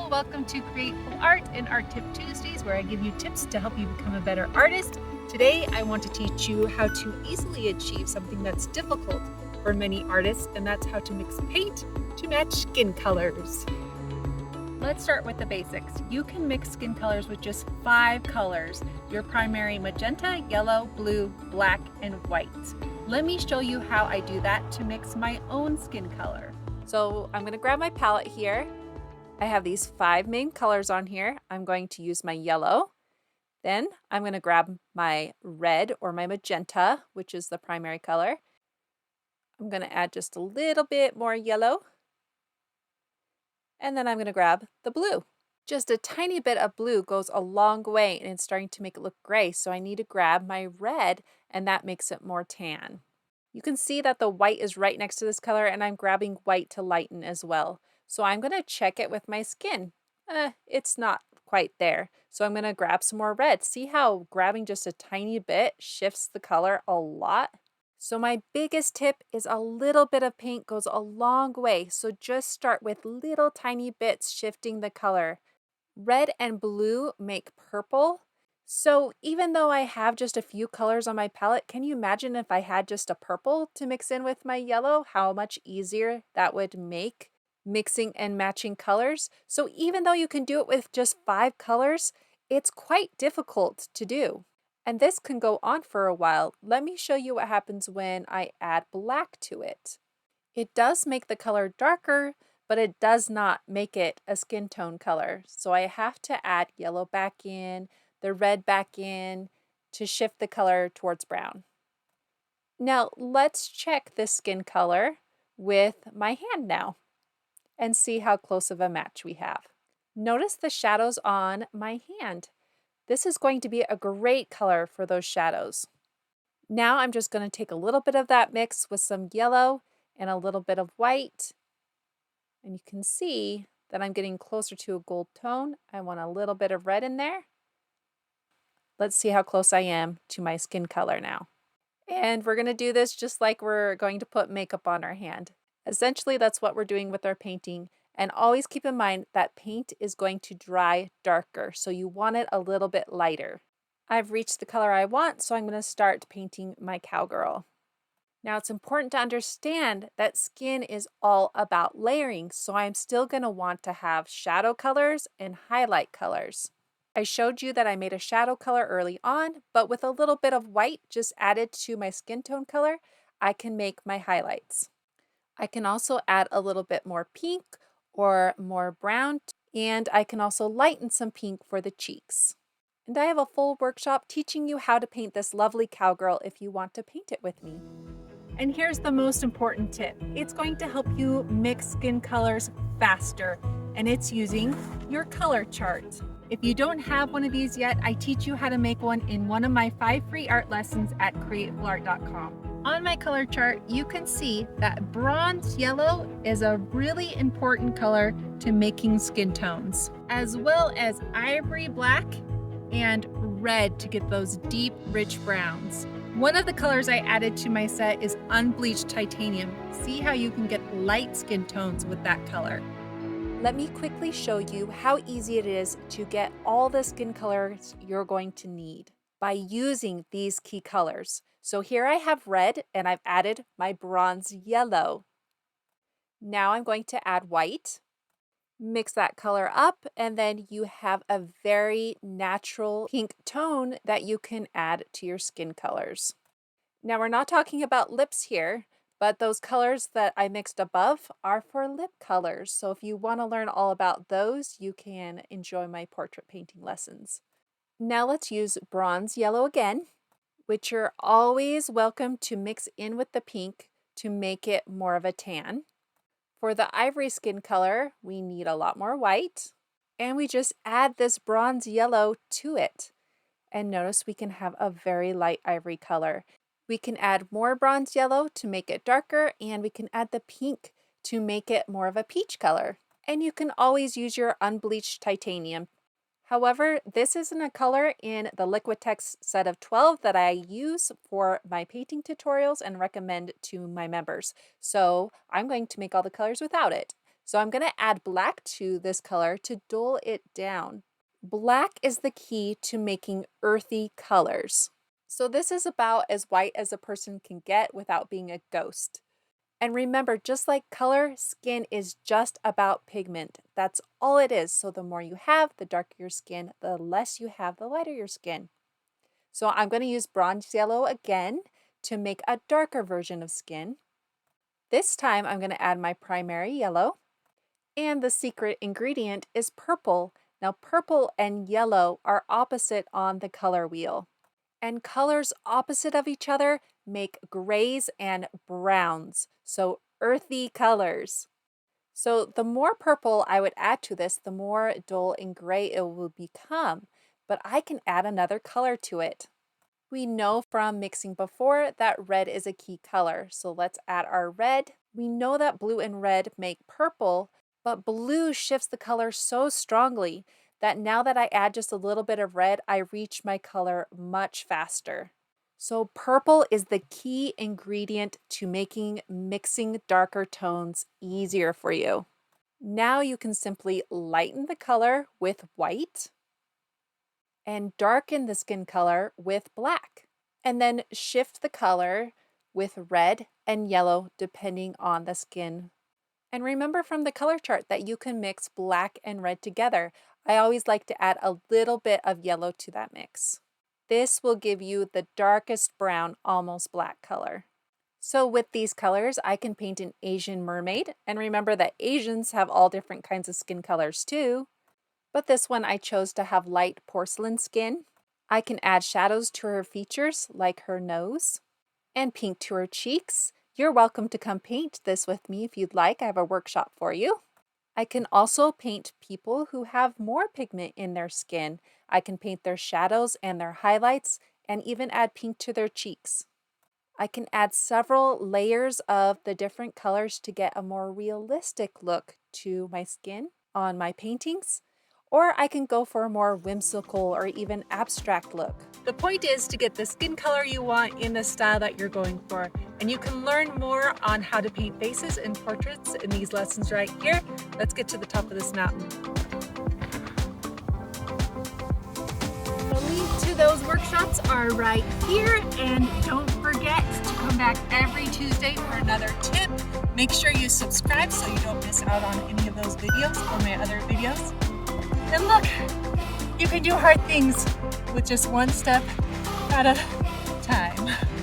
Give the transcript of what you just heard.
welcome to Create Cool Art and Art Tip Tuesdays, where I give you tips to help you become a better artist. Today, I want to teach you how to easily achieve something that's difficult for many artists, and that's how to mix paint to match skin colors. Let's start with the basics. You can mix skin colors with just 5 colors: your primary magenta, yellow, blue, black, and white. Let me show you how I do that to mix my own skin color. So I'm going to grab my palette here. I have these 5 main colors on here. I'm going to use my yellow. Then I'm going to grab my red or my magenta, which is the primary color. I'm going to add just a little bit more yellow. And then I'm going to grab the blue. Just a tiny bit of blue goes a long way and it's starting to make it look gray. So I need to grab my red and that makes it more tan. You can see that the white is right next to this color and I'm grabbing white to lighten as well. So I'm going to check it with my skin. It's not quite there. So I'm going to grab some more red. See how grabbing just a tiny bit shifts the color a lot? So my biggest tip is a little bit of paint goes a long way. So just start with little tiny bits shifting the color. Red and blue make purple. So even though I have just a few colors on my palette, can you imagine if I had just a purple to mix in with my yellow, how much easier that would make mixing and matching colors? So even though you can do it with just 5 colors, it's quite difficult to do. And this can go on for a while. Let me show you what happens when I add black to it. It does make the color darker, but it does not make it a skin tone color. So I have to add yellow back in, the red back in to shift the color towards brown. Now let's check this skin color with my hand now and see how close of a match we have. Notice the shadows on my hand. This is going to be a great color for those shadows. Now I'm just going to take a little bit of that mix with some yellow and a little bit of white. And you can see that I'm getting closer to a gold tone. I want a little bit of red in there. Let's see how close I am to my skin color now. And we're going to do this just like we're going to put makeup on our hand. Essentially, that's what we're doing with our painting. And always keep in mind that paint is going to dry darker, so you want it a little bit lighter. I've reached the color I want, so I'm going to start painting my cowgirl. Now it's important to understand that skin is all about layering, so I'm still going to want to have shadow colors and highlight colors. I showed you that I made a shadow color early on, but with a little bit of white just added to my skin tone color, I can make my highlights. I can also add a little bit more pink or more brown, and I can also lighten some pink for the cheeks. And I have a full workshop teaching you how to paint this lovely cowgirl if you want to paint it with me. And here's the most important tip. It's going to help you mix skin colors faster, and it's using your color chart. If you don't have one of these yet, I teach you how to make one in one of my 5 free art lessons at creativeart.com. On my color chart, you can see that bronze yellow is a really important color to making skin tones, as well as ivory black and red to get those deep, rich browns. One of the colors I added to my set is unbleached titanium. See how you can get light skin tones with that color. Let me quickly show you how easy it is to get all the skin colors you're going to need by using these key colors. So here I have red and I've added my bronze yellow. Now I'm going to add white. Mix that color up, and then you have a very natural pink tone that you can add to your skin colors. Now we're not talking about lips here, but those colors that I mixed above are for lip colors. So if you want to learn all about those, you can enjoy my portrait painting lessons. Now let's use bronze yellow again, which you're always welcome to mix in with the pink to make it more of a tan. For the ivory skin color, we need a lot more white, and we just add this bronze yellow to it. And notice we can have a very light ivory color. We can add more bronze yellow to make it darker, and we can add the pink to make it more of a peach color. And you can always use your unbleached titanium. However, this isn't a color in the Liquitex set of 12 that I use for my painting tutorials and recommend to my members. So I'm going to make all the colors without it. So I'm going to add black to this color to dull it down. Black is the key to making earthy colors. So this is about as white as a person can get without being a ghost. And remember, just like color, skin is just about pigment. That's all it is. So the more you have, the darker your skin, the less you have, the lighter your skin. So I'm going to use bronze yellow again to make a darker version of skin. This time I'm going to add my primary yellow. And the secret ingredient is purple. Now purple and yellow are opposite on the color wheel. And colors opposite of each other make grays and browns, so earthy colors. So the more purple I would add to this, the more dull and gray it will become, but I can add another color to it. We know from mixing before that red is a key color, so let's add our red. We know that blue and red make purple, but blue shifts the color so strongly that now that I add just a little bit of red, I reach my color much faster. So purple is the key ingredient to making mixing darker tones easier for you. Now you can simply lighten the color with white and darken the skin color with black, and then shift the color with red and yellow depending on the skin. And remember from the color chart that you can mix black and red together. I always like to add a little bit of yellow to that mix. This will give you the darkest brown, almost black color. So with these colors, I can paint an Asian mermaid. And remember that Asians have all different kinds of skin colors too. But this one I chose to have light porcelain skin. I can add shadows to her features, like her nose, and pink to her cheeks. You're welcome to come paint this with me if you'd like. I have a workshop for you. I can also paint people who have more pigment in their skin. I can paint their shadows and their highlights, and even add pink to their cheeks. I can add several layers of the different colors to get a more realistic look to my skin on my paintings. Or I can go for a more whimsical or even abstract look. The point is to get the skin color you want in the style that you're going for. And you can learn more on how to paint faces and portraits in these lessons right here. Let's get to the top of this mountain. The link to those workshops are right here. And don't forget to come back every Tuesday for another tip. Make sure you subscribe so you don't miss out on any of those videos or my other videos. And look, you can do hard things with just one step at a time.